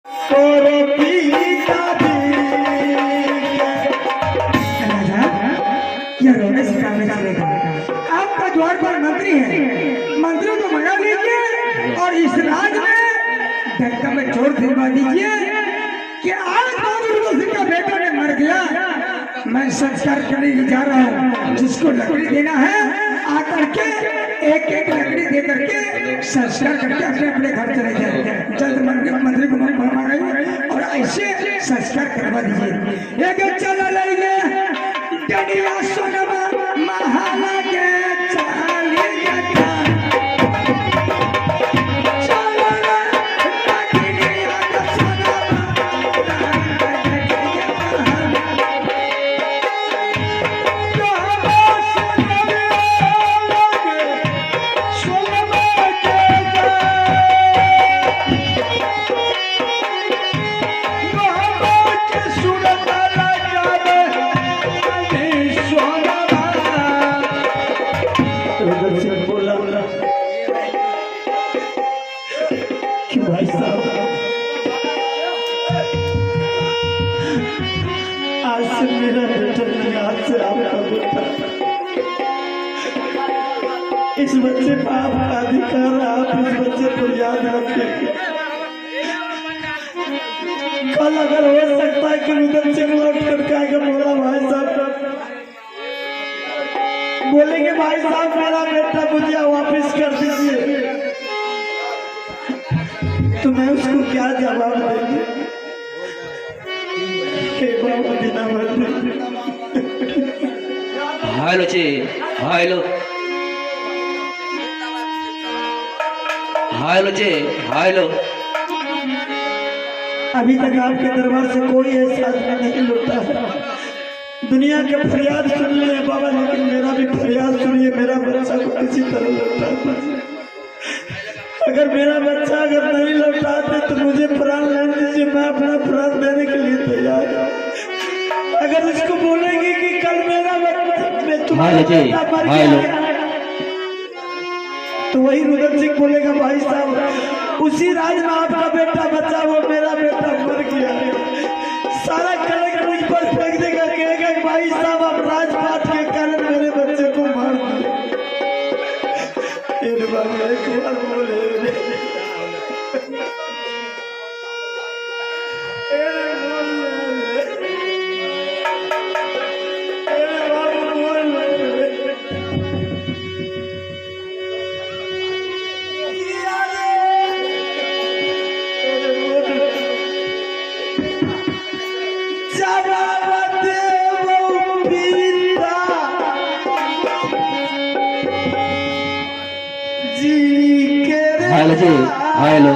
आपका द्वार पर मंत्री है, मंत्री को मना लीजिए और इस राज में धक्का में जोर दिलवा दीजिए कि आज बाबू सिंह का बेटा ने मर गया, मैं संस्कार करने जा रहा हूँ, जिसको लकड़ी देना है आकर के एक एक लकड़ी दे करके संस्कार करके अपने अपने घर चले जाए। जल्द मंत्री को मंगाइए और ऐसे संस्कार करवा दीजिए। एक चला लेंगे डडिया सोनमा महाला के चाली जटा भाई साहब आज से मेरा बेटा नहीं, आज से आपका बेटा। इस बच्चे पर आपका अधिकार, आप इस बच्चे को याद रखें। कल अगर हो सकता है कि रुदन सिंह लौट कर आगे बोला भाई साहब, बोलेंगे भाई साहब मेरा बेटा मुझे वापिस कर दीजिए, तो मैं उसको क्या जवाब देंगे? हेलो जी, हेलो हेलो जी, हेलो। अभी तक आपके दरबार से कोई ऐसा नहीं लौटा। दुनिया के फरियाद सुन लिए बाबा, लेकिन मेरा भी फरियाद सुनिए, मेरा बच्चा को किसी तरह लौटा। अगर मेरा बच्चा अगर नहीं लौटाते तो मुझे प्राण लेने दीजिए, मैं अपना प्राण देने के लिए तैयार हूँ। अगर उसको बोलेंगे कि कल मेरा बच्चा तुम्हारा बेटा मर गया, तो वही रुदन सिंह बोलेगा भाई साहब उसी राज में आपका बेटा बचा, वो मेरा बेटा मर गया। सारा कलंक मुझ पर फेंक देगा, कहेगा भाई साहब आप राजपाट के कारण मेरे बच्चे को मार हेलो जी, हेलो।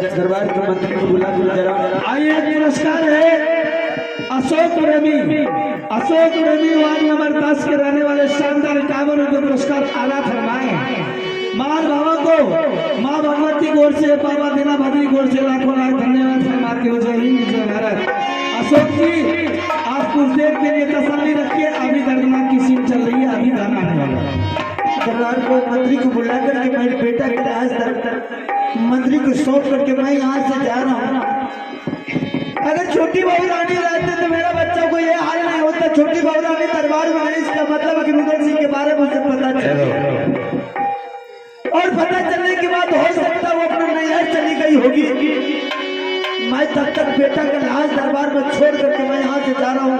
दरबार के मंत्री बुला जरा। आइए, पुरस्कार है अशोक प्रेमी वार्ड नंबर 10 के रहने वाले शानदार 51 रुपये पुरस्कार आला फरमाए। मार बाबा को माँ भगवती की ओर से, बाबा दीना भद्री की ओर से लाखों लाख धन्यवाद। फरमा के जय हिंद जय भारत। अशोक जी, आप कुछ देर के लिए तसल्ली रखिए, अभी दर्दनाक की सीन चल रही है, अभी गाना आने वाला है। दरबार को मंत्री को बुला करके मेरे बेटा के आज मंत्री को सौंप करके मैं यहाँ से जा रहा हूँ। अगर छोटी बहू रानी रहते तो मेरा बच्चा को ये हाल नहीं होता। छोटी बहू रानी दरबार में नहीं, इसका मतलब है कि रुद्र सिंह के बारे में मुझे पता चला, और पता चलने के बाद हो सकता वो अपना नैहर चली गई होगी। मैं तब तक बेटा का लाश दरबार में छोड़ करके मैं यहाँ से जा रहा हूँ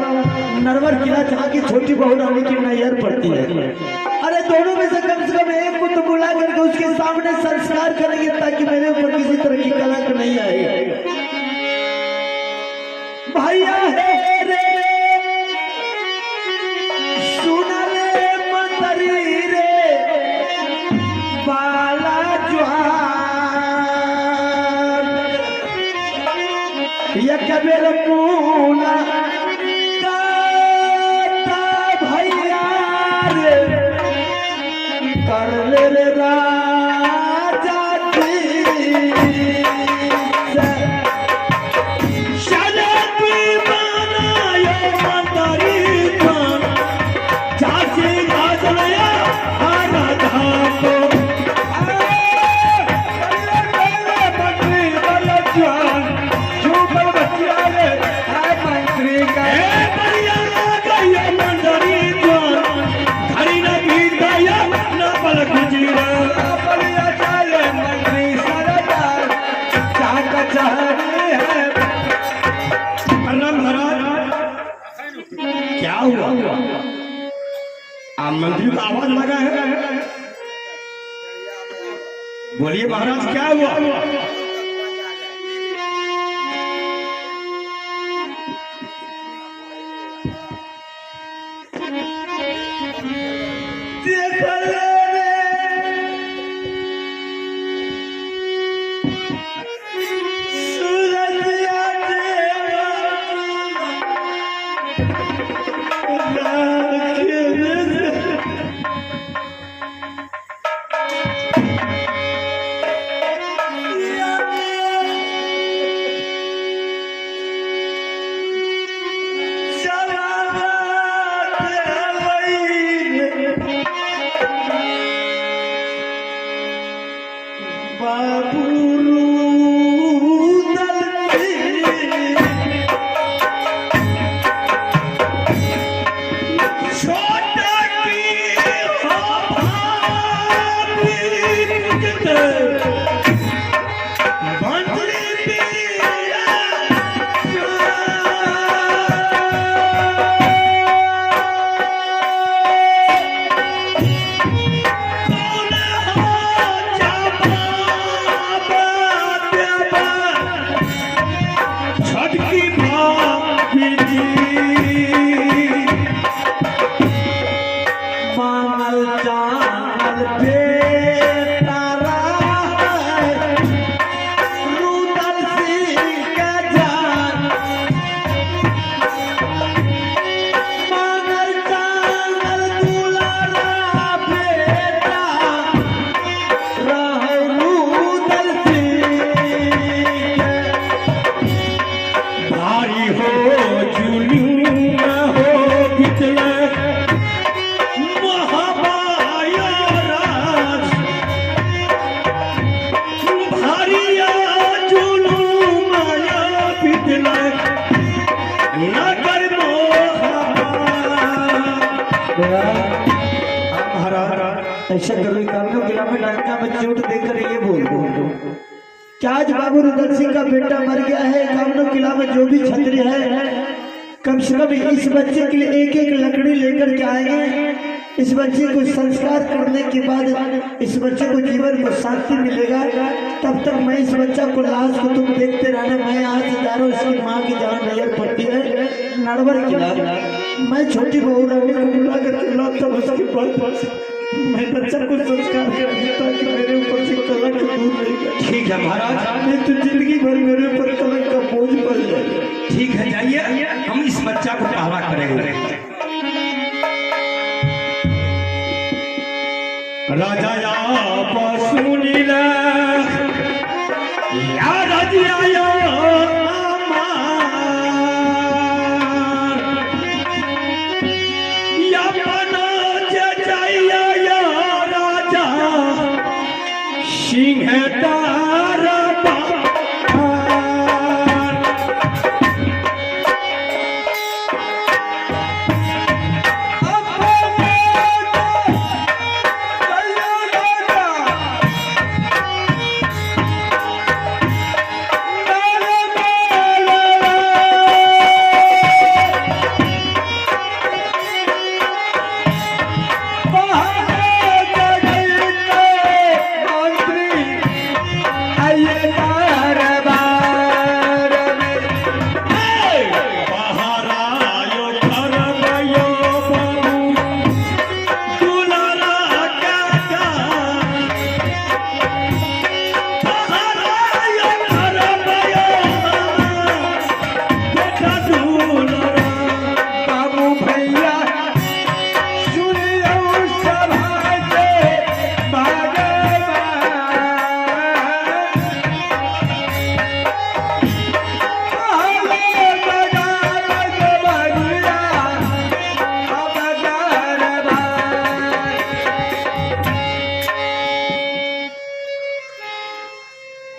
नरवर किला, जहाँ की छोटी बहू रानी की नैहर पड़ती है। अरे दोनों में से कम एक को तो बुला करके उसके सामने संस्कार करेंगे, ताकि मेरे ऊपर किसी तरह की कलंक नहीं आए। भैया है रे सुना रे मंतरी रे बाला ज्वार ये कबीर पूना काता भैया रे कर ले राजा की मंत्री का आवाज लगा है। बोलिए महाराज, क्या हुआ? ऐसा करो, कानों गिला में डंका में चोट देकर ये बोल दो क्या आज बाबू रुद्र सिंह का बेटा मर गया है। कामनो किला में जो भी छतरी है, कम से कम इस बच्चे के लिए एक एक लकड़ी लेकर के आएंगे। इस बच्चे को संस्कार करने के बाद इस बच्चे को जीवन में शांति मिलेगा। तब तक मैं इस बच्चा को लाश को तुम देखते रहना। मैं यहाँ से जा रहा हूँ, इसकी माँ की जहाँ नजर पड़ती है नरवर किला। मैं छोटी बहू रानी को बुला करके लौटता उसके बाद मैं बच्चा को संस्कार कर देता कि मेरे ऊपर से कलंक दूर रहेगा। ठीक है महाराज, नहीं तो जिंदगी भर मेरे ऊपर कलंक का बोझ पड़ जाएगा। ठीक है, जाइए, हम इस बच्चा को पहरा करेंगे। राजा या सुनील या राजिया या सिंह तारा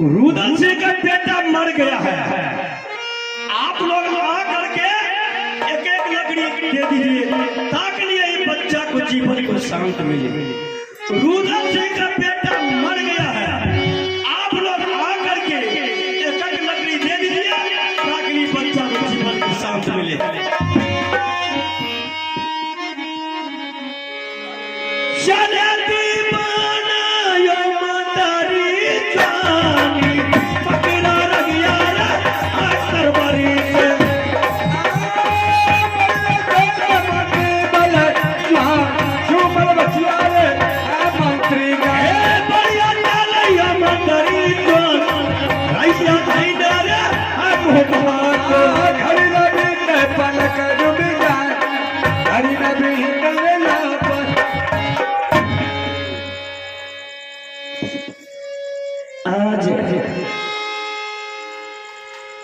रुदल सिंह का बेटा मर गया है। आप लोग आ करके एक एक लकड़ी दे दीजिए ताकि ये बच्चा को जीवन को शांत मिले। रुदल सिंह का बेटा मर गया है, आप लोग आ करके एक एक लकड़ी दे दीजिए ताकि बच्चा को जीवन को शांत मिले।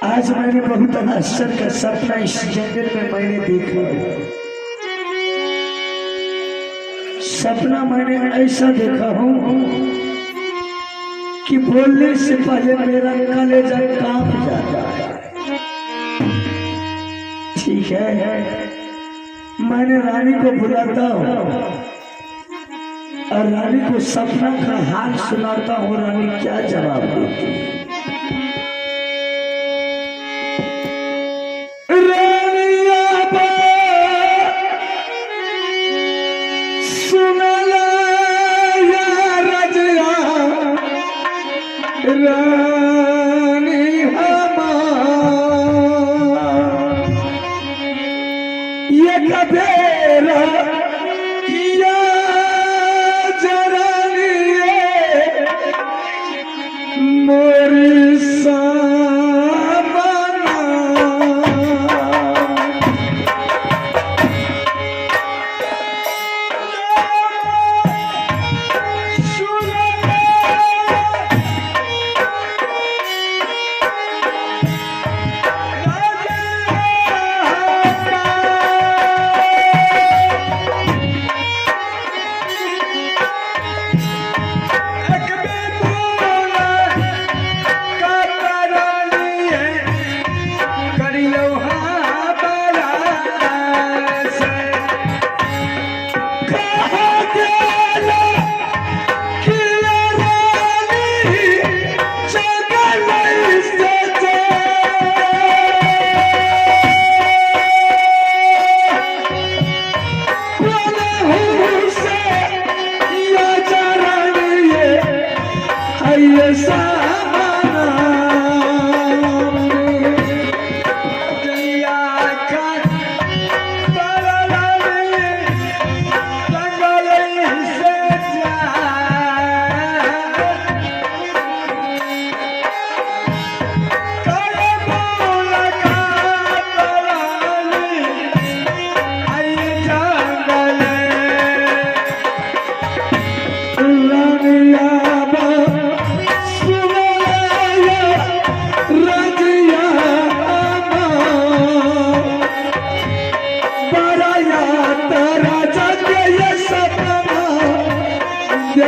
आज मैंने बहुत आश्चर्य का सपना इस जंगल में मैंने देखा। सपना मैंने ऐसा देखा हूँ कि बोलने से पहले मेरा कलेजा कांप जाता है। ठीक है, मैंने रानी को बुलाता हूँ और रानी को सपना का हाल सुनाता हूँ। रानी क्या जवाब देती है? रानी ये कबेरा या जरानी मोरी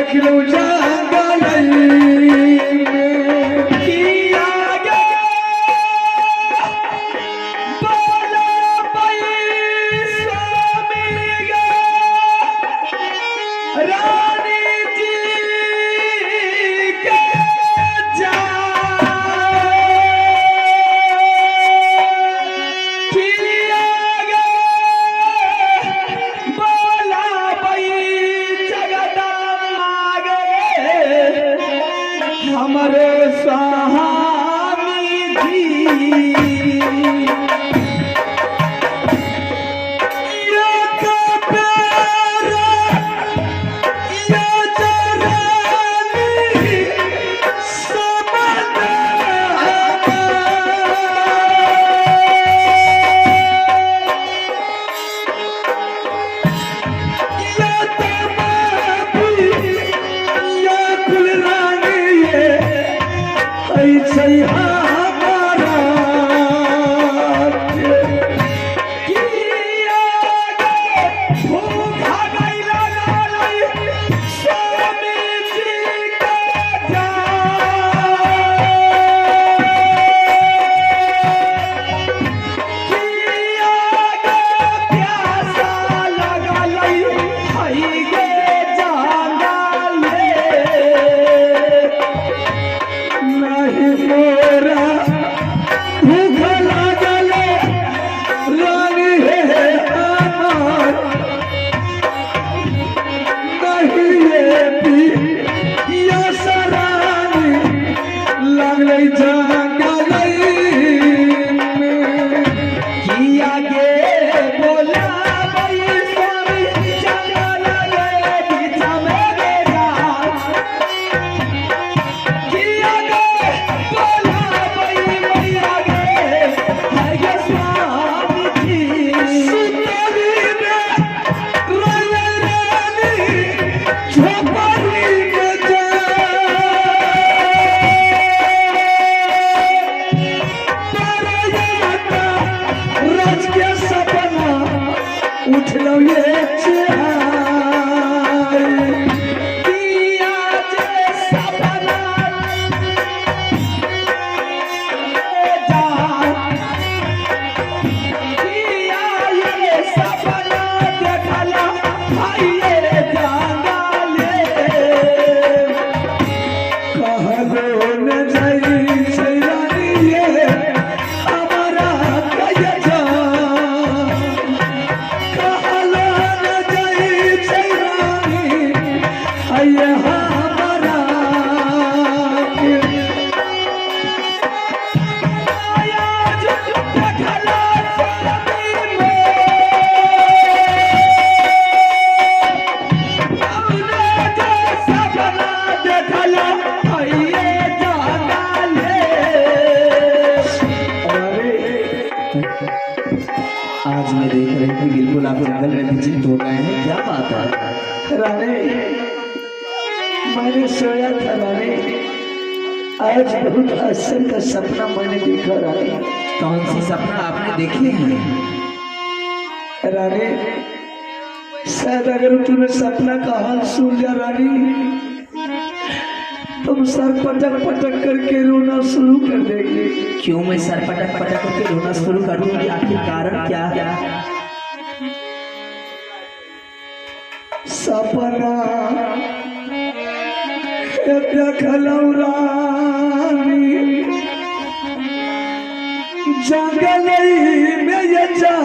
देख लो जंगल में किया गे बोला भाई स्वामी गे रानी जी के जा किया गे बोला भाई जगदम्बा गे हमारे स्वामी जी ये कबीरा ये जरानी समझ ये तमाबी ये कुलरानी ये ऐसे हमारा किया गे भूखा गैला लालई स्वामी जी का जा किया गे प्यासा लगलई हई गे जांगले नहीं मोरा भूख लागले रानी है हमार नहीं ये पिया सरानी लगले जंगले में किया गे बोला भाई स्वामी जंगले बीच में गेला किया गे बोला भाई मैया गे हरे स्वामी जी सुतरी में रोए रानी झोपड़ी में जा रज के सपना उठलो ये चेहाई किया जे सपना जा किया ये सपना देखला भाई ये जंगले कहलो न जाई छै रानी ये हमारा कहिया जा कहलो न जाई छै रानी हये हमारा आज देखला स्वामी में अपने जो सपना देखला हये जंगले आज मैं देख रही थी बिल्कुल आप जंगल में विचित हो गए हैं, क्या बात है? रानी मैंने सोया था रानी आज बहुत असर का सपना मैंने देखा रानी कौन सी सपना आपने देखी है? रानी शायद अगर तूने सपना का हाल सुन लिया रानी तुम सर पटक पटक करके रोना शुरू कर देगी क्यों मैं सर पटक पटक करके रोना शुरू कर दूंगी? आखिर कारण क्या है? सपना देखलौ रानी जंगल में ये जा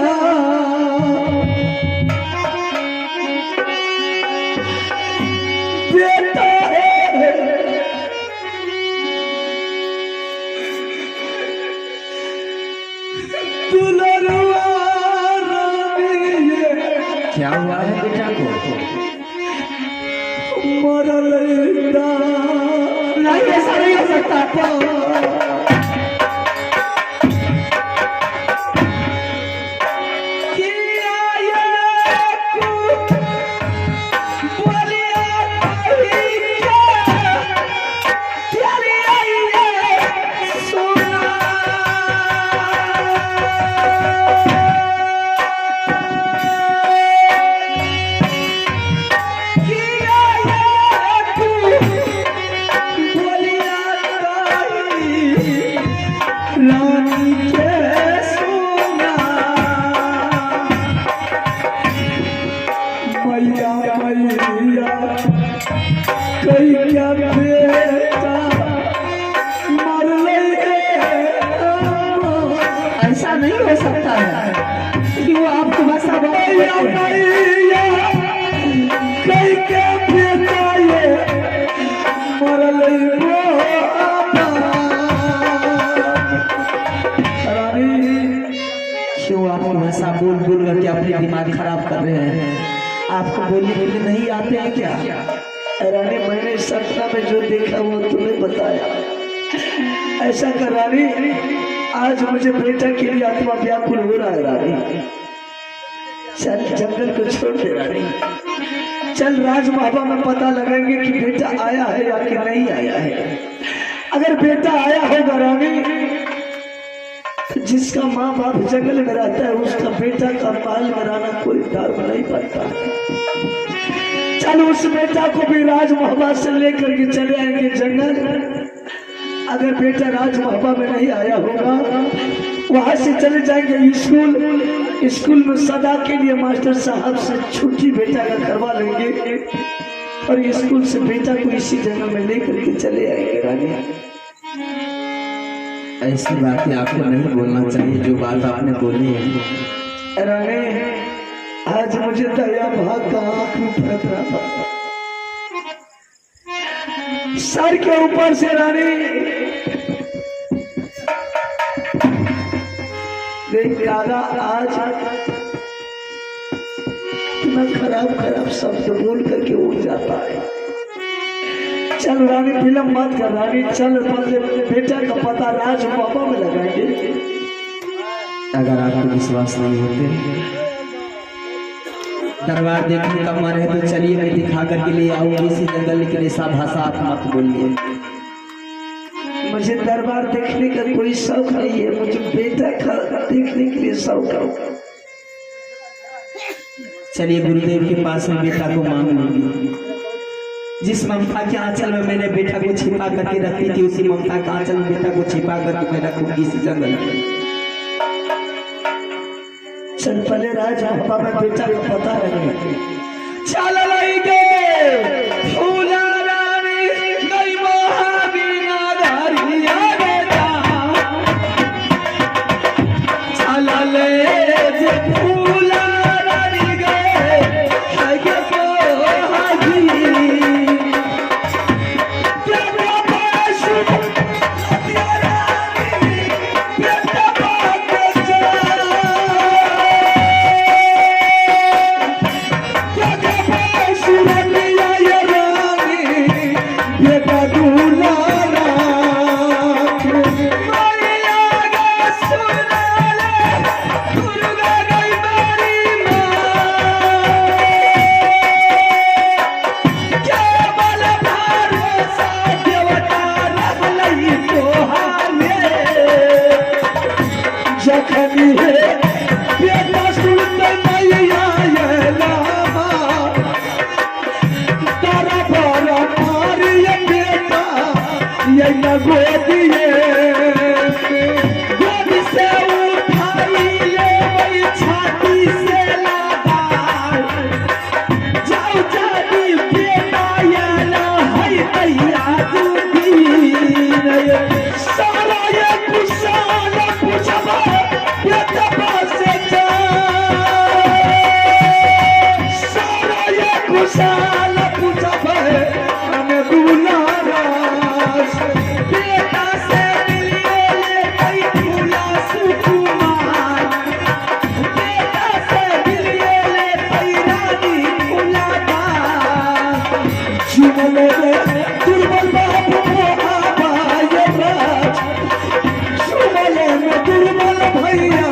बेटा दुलरुआ रानी ये क्या हुआ है बेटा को? मरल नहीं ऐसा नहीं हो सकता रानी के सोना मैया मैया कई क्या बेटा मर ऐसा नहीं हो सकता है कि वो आपको वैसा मैया मैया कई क्या बेटा ये मर क्यों आप वैसा बोल बोल करके अपने दिमाग खराब कर रहे हैं? आपको बोलने बोलने नहीं आते हैं क्या? रानी मैंने सपना में जो देखा वो तुम्हें बताया। ऐसा कर रानी, आज मुझे बेटा के लिए आत्मा व्याकुल हो रहा है रानी। चल जंगल को छोड़ दे रानी, चल राजमहल में पता लगाएंगे कि बेटा आया है या कि नहीं आया है। अगर बेटा आया होगा रानी, जिसका माँ बाप जंगल में रहता है उसका बेटा का पाल कराना कोई धर्म नहीं पड़ता। चल उस बेटा को भी राजमहल से लेकर के चले आएंगे जंगल। अगर बेटा राजमहल में नहीं आया होगा, वहां से चले जाएंगे स्कूल। स्कूल में सदा के लिए मास्टर साहब से छुट्टी बेटा का करवा लेंगे और स्कूल से बेटा को इसी जंगल में लेकर के चले आएंगे रानी। ऐसी बातें आपको नहीं बोलना चाहिए जो बात आपने बोली है। रानी, आज मुझे दया भाग का आंख में फटक रहा था। सर के ऊपर से रानी देख दादा आज इतना खराब खराब शब्द बोल करके उड़ जाता है। चल रानी फिल्म मत कर रानी, चल बेटा का पता राज पापा में लगाएंगे। अगर आपको विश्वास नहीं होते, दरबार देखने का मन है तो चलिए, मैं दिखा करके ले आऊंगी इसी जंगल, लेकिन ऐसा भाषा आप मत बोलिए। मुझे दरबार देखने का कोई शौक नहीं है, मुझे बेटा का देखने के लिए शौक है। चलिए गुरुदेव के पास में बेटा को मांग लूंगी। जिस ममता के आंचल में मैंने बेटा को छिपा करके रखी थी, उसी ममता के आंचल में बेटा को छिपा करके मैं रखूंगी इसी जंगल में। चल पहले राज पापा में बेटा को पता लगे। चल फूला रानी गई महावीना धरिया बेटा, चल ले फूला रानी गए हागे को हागी बेटा पासु लतिया रानी बेटा पाके चला दुर्बल भैया